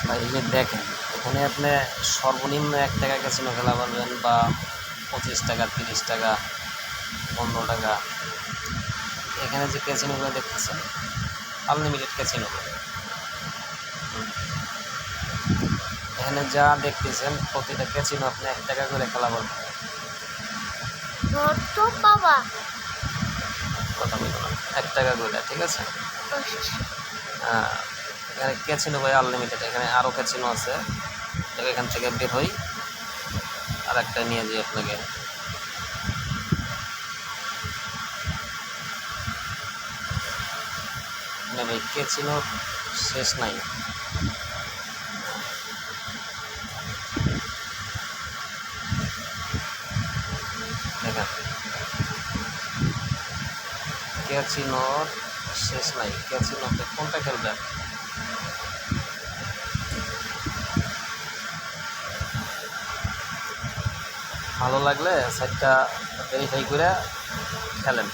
ভাই এই যে দেখেন, এখানে আপনি সর্বনিম্ন 1 টাকা ক্যাসিনো খেলা পারবেন, বা 25 টাকা, 30 টাকা, 15 টাকা। এখানে যে ক্যাসিনোগুলো দেখতেছেন, আনলিমিটেড ক্যাসিনো। এখানে যা দেখতেছেন প্রতিটা ক্যাসিনো আপনি 1 টাকা করে খেলা পারবেন। বাবা কথা বলবো না, 1 টাকা করে, ঠিক আছে। হ্যাঁ, এখানে ক্যাসিনো ভাই আনলিমিটেড। এখানে আরও ক্যাসিনো আছে, এখান থেকে বের হই আর একটা নিয়ে যাই আপনাকে। না ভাই, ক্যাসিনোর শেষ নাই। দেখেন, ক্যাসিনোর শেষ নাই। ক্যাসিনোতে কোনটা খেলবেন? ভালো লাগলে সাইটটা ভেরিফাই করে খেলেন।